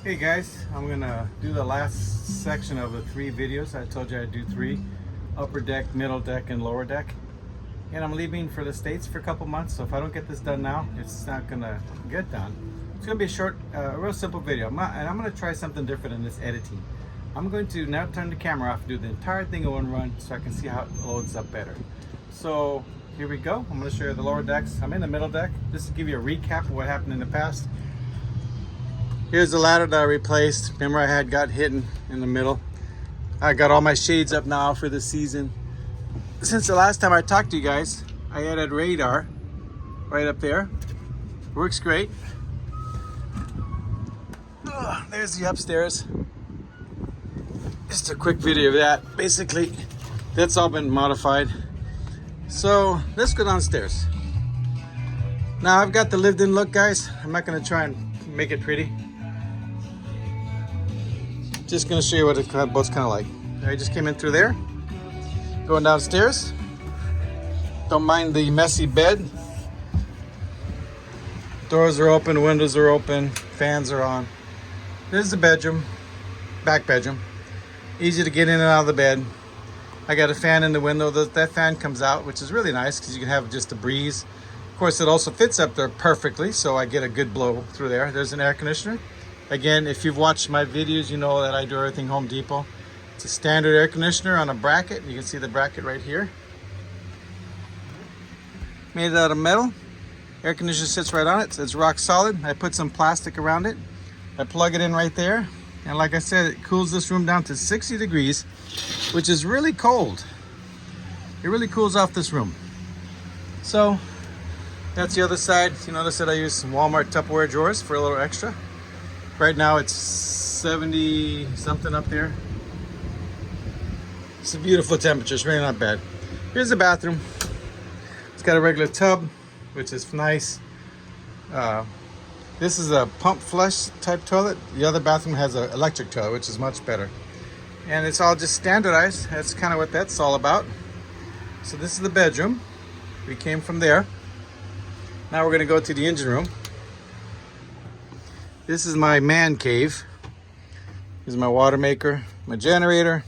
Hey guys, I'm gonna do the last section of the 3 videos. I told you I'd do 3: upper deck, middle deck, and lower deck. And I'm leaving for the States for a couple months, so if I don't get this done now, it's not gonna get done. It's gonna be a short, real simple video. And I'm gonna try something different in this editing. I'm going to now turn the camera off, do the entire thing in one run so I can see how it loads up better. So here we go. I'm gonna show you the lower decks. I'm in the middle deck. Just to give you a recap of what happened in the past. Here's the ladder that I replaced. Remember I got hit in the middle. I got all my shades up now for the season. Since the last time I talked to you guys, I added radar right up there. Works great. There's the upstairs. Just a quick video of that. Basically, that's all been modified. So let's go downstairs. Now I've got the lived-in look, guys. I'm not gonna try and make it pretty. Just gonna show you what the boat's kind of like. I just came in through there, going downstairs. Don't mind the messy bed. Doors are open, windows are open, fans are on. There's the bedroom, back bedroom. Easy to get in and out of the bed. I got a fan in the window. That fan comes out, which is really nice because you can have just a breeze. Of course, it also fits up there perfectly, so I get a good blow through there. There's an air conditioner. Again, if you've watched my videos, you know that I do everything Home Depot. It's a standard air conditioner on a bracket. You can see the bracket right here. Made it out of metal. Air conditioner sits right on it. It's rock solid. I put some plastic around it. I plug it in right there. And like I said, it cools this room down to 60 degrees, which is really cold. It really cools off this room. So that's the other side. You notice that I use some Walmart Tupperware drawers for a little extra. Right now it's 70 something up there. It's a beautiful temperature, it's really not bad. Here's the bathroom. It's got a regular tub, which is nice. This is a pump flush type toilet. The other bathroom has an electric toilet, which is much better. And it's all just standardized. That's kind of what that's all about. So this is the bedroom. We came from there. Now we're gonna go to the engine room. This is my man cave. This is my water maker, my generator.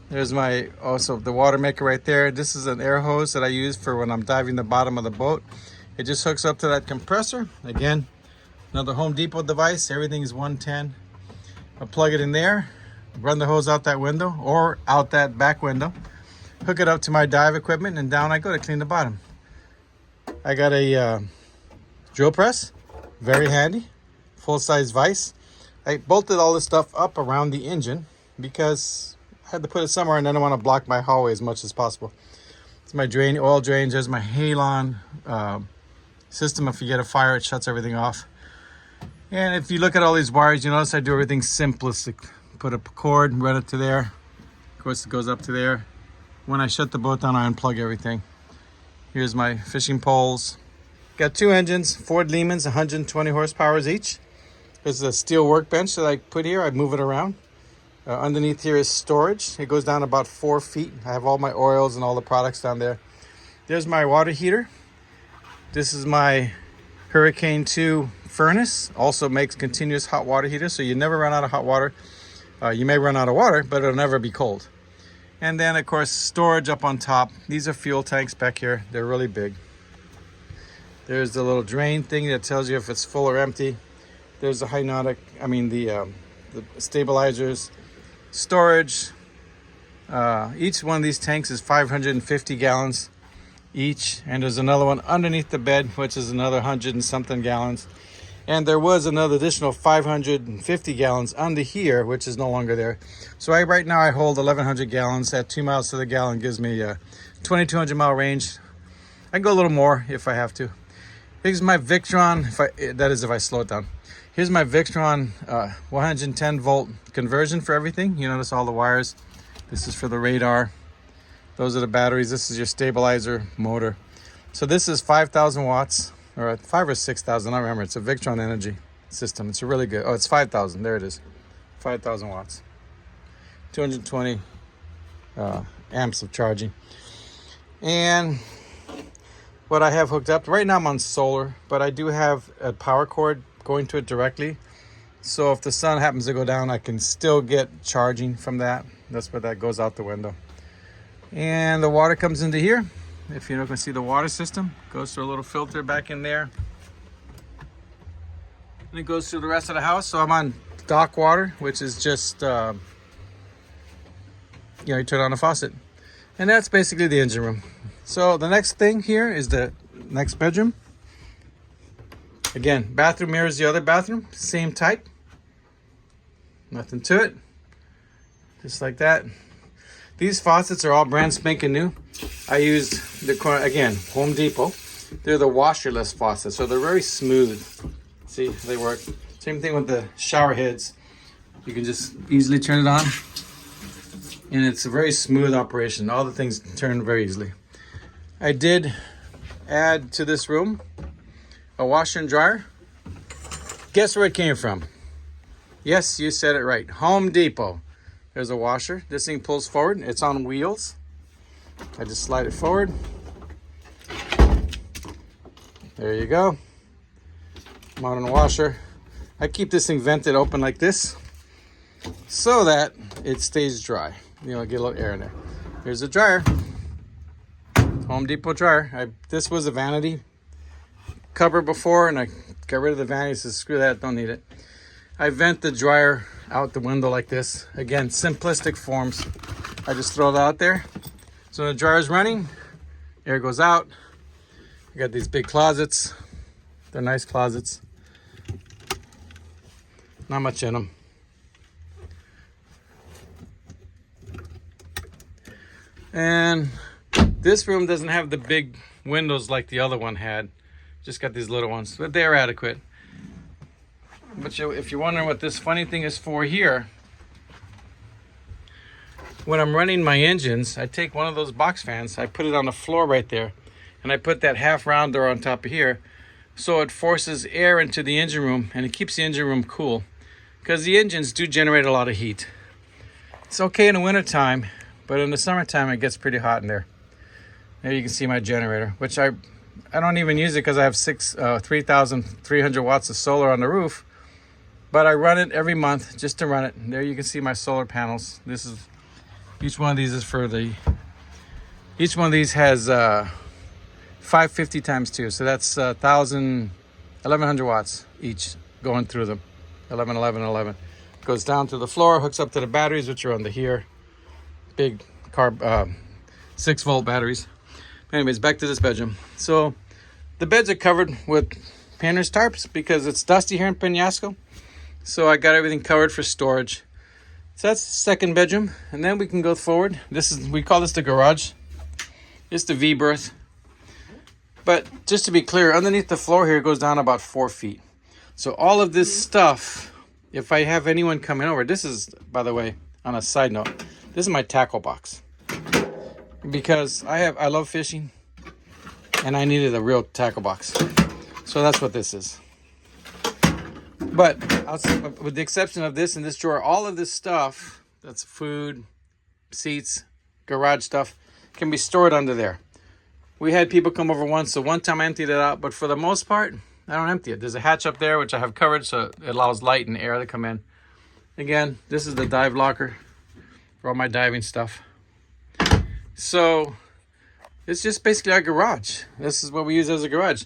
There's my, also the water maker right there. This is an air hose that I use for when I'm diving the bottom of the boat. It just hooks up to that compressor. Again, another Home Depot device. Everything is 110. I'll plug it in there, run the hose out that window or out that back window, hook it up to my dive equipment, and down I go to clean the bottom. I got a drill press, very handy. Full-size vise. I bolted all this stuff up around the engine because I had to put it somewhere and I don't want to block my hallway as much as possible. It's my drain, oil drains. There's my halon system. If you get a fire, it shuts everything off. And if you look at all these wires, you notice I do everything simplistic. Put a cord, run it to there. Of course, it goes up to there. When I shut the boat down, I unplug everything. Here's my fishing poles. Got 2 engines, Ford Lehmans, 120 horsepower each. There's a steel workbench that I put here. I move it around. Underneath here is storage. It goes down about 4 feet. I have all my oils and all the products down there. There's my water heater. This is my Hurricane 2 furnace. Also makes continuous hot water heater, so you never run out of hot water. You may run out of water, but it'll never be cold. And then, of course, storage up on top. These are fuel tanks back here. They're really big. There's the little drain thing that tells you if it's full or empty. There's the the stabilizers, storage. Each one of these tanks is 550 gallons each. And there's another one underneath the bed, which is another 100 and something gallons. And there was another additional 550 gallons under here, which is no longer there. So right now I hold 1,100 gallons. At 2 miles to the gallon gives me a 2,200 mile range. I can go a little more if I have to. Here's my Victron, if I slow it down. Here's my Victron 110 volt conversion for everything. You notice all the wires. This is for the radar. Those are the batteries. This is your stabilizer motor. So this is 5,000 watts, or 5 or 6,000, I don't remember. It's a Victron energy system. It's a really good, oh, it's 5,000, there it is. 5,000 watts. 220 amps of charging. And what I have hooked up, right now I'm on solar, but I do have a power cord going to it directly So if the sun happens to go down, I can still get charging from that. That's where that goes out the window. And the water comes into here. If you're not going to see the water system, goes through a little filter back in there. And it goes through the rest of the house. So I'm on dock water, which is just, you turn on the faucet. And that's basically the engine room. So the next thing here is the next bedroom. Again, bathroom mirrors the other bathroom, same type. Nothing to it. Just like that. These faucets are all brand spanking new. I used again, Home Depot. They're the washerless faucets, so they're very smooth. See, they work. Same thing with the shower heads. You can just easily turn it on. And it's a very smooth operation. All the things turn very easily. I did add to this room a washer and dryer. Guess where it came from? Yes, you said it right. Home Depot. There's a washer. This thing pulls forward. It's on wheels. I just slide it forward. There you go. Modern washer. I keep this thing vented open like this so that it stays dry. Get a little air in there. Here's a dryer. Home Depot dryer. This was a vanity cover before, and I got rid of the vanity, so screw that, don't need it. I vent the dryer out the window like this. Again, simplistic forms. I just throw it out there. So when the dryer's running, air goes out. I got these big closets. They're nice closets. Not much in them. And this room doesn't have the big windows like the other one had. Just got these little ones, but they're adequate. But if you're wondering what this funny thing is for here, when I'm running my engines, I take one of those box fans, I put it on the floor right there, and I put that half rounder on top of here, so it forces air into the engine room, and it keeps the engine room cool, because the engines do generate a lot of heat. It's okay in the winter time, but in the summertime it gets pretty hot in there. There you can see my generator, which I don't even use it because I have 3,300 watts of solar on the roof, but I run it every month just to run it. And there you can see my solar panels. Each one of these is each one of these has 550 times 2, so that's 1,100 watts each going through them. 11, 11, 11. Goes down to the floor, hooks up to the batteries, which are under here. Big 6-volt batteries. Anyways, back to this bedroom. So the beds are covered with painter's tarps because it's dusty here in Penasco. So I got everything covered for storage. So that's the second bedroom. And then we can go forward. We call this the garage. It's the V-berth. But just to be clear, underneath the floor here, it goes down about 4 feet. So all of this stuff, if I have anyone coming over, this is, by the way, on a side note, this is my tackle box. Because I love fishing, and I needed a real tackle box. So that's what this is. But with the exception of this and this drawer, all of this stuff, that's food, seats, garage stuff, can be stored under there. We had people come over once, so one time I emptied it out, but for the most part, I don't empty it. There's a hatch up there, which I have covered, so it allows light and air to come in. Again, this is the dive locker for all my diving stuff. So it's just basically our garage. This is what we use as a garage.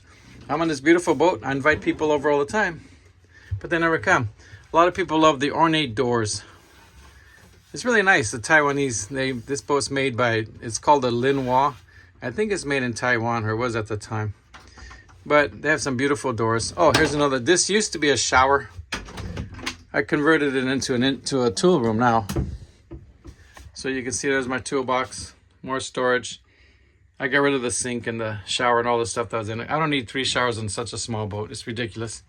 I'm on this beautiful boat. I invite people over all the time, but they never come. A lot of people love the ornate doors. It's really nice. The Taiwanese, this boat's made by, it's called a LIen Hwa. I think it's made in Taiwan, or it was at the time. But they have some beautiful doors. Oh, here's another. This used to be a shower. I converted it into a tool room now. So you can see there's my toolbox. More storage. I got rid of the sink and the shower and all the stuff that was in it. I don't need 3 showers on such a small boat. It's ridiculous.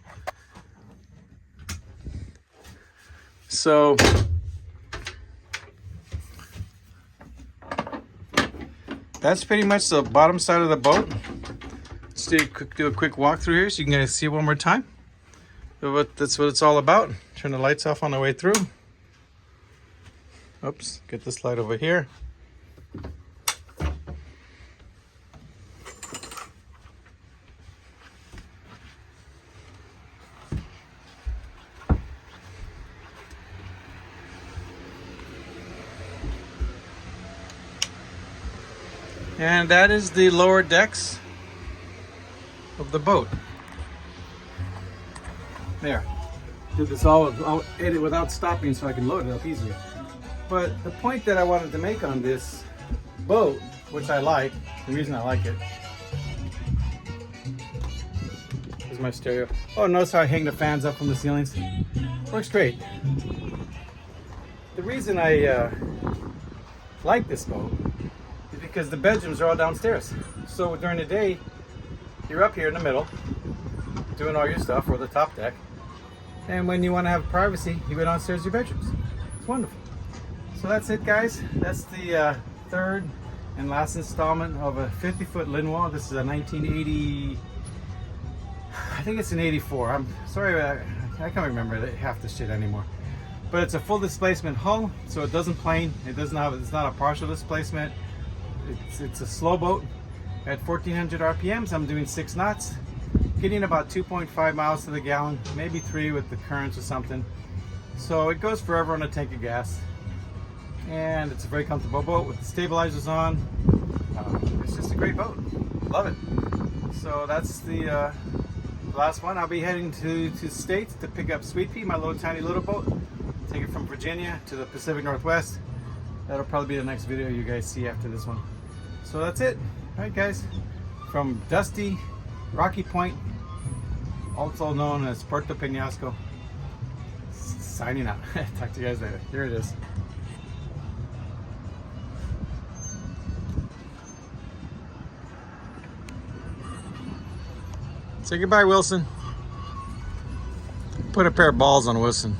So that's pretty much the bottom side of the boat. Let's do a quick walkthrough here so you can guys see it one more time. That's what it's all about. Turn the lights off on the way through. Oops, get this light over here. And that is the lower decks of the boat. There. Did this I'll edit without stopping so I can load it up easier. But the point that I wanted to make on this boat, which I like, the reason I like it, is my stereo. Oh, notice how I hang the fans up from the ceilings? Works great. The reason I like this boat is because the bedrooms are all downstairs. So during the day, you're up here in the middle, doing all your stuff, or the top deck. And when you want to have privacy, you go downstairs to your bedrooms. It's wonderful. So that's it, guys. That's the third and last installment of a 50-foot LIen Hwa. This is a 1980, I think it's an 84. I'm sorry, I can't remember half the shit anymore. But it's a full displacement hull, so it doesn't plane. It's not a partial displacement. It's a slow boat. At 1400 RPMs, I'm doing 6 knots. Getting about 2.5 miles to the gallon, maybe 3 with the currents or something. So it goes forever on a tank of gas. And it's a very comfortable boat with the stabilizers on. It's just a great boat. Love it. So that's the last one. I'll be heading to the States to pick up Sweet Pea, my little tiny little boat. Take it from Virginia to the Pacific Northwest. That'll probably be the next video you guys see after this one. So that's it. All right, guys. From dusty Rocky Point, also known as Puerto Peñasco, signing out. Talk to you guys later. Here it is. Say goodbye, Wilson. Put a pair of balls on Wilson.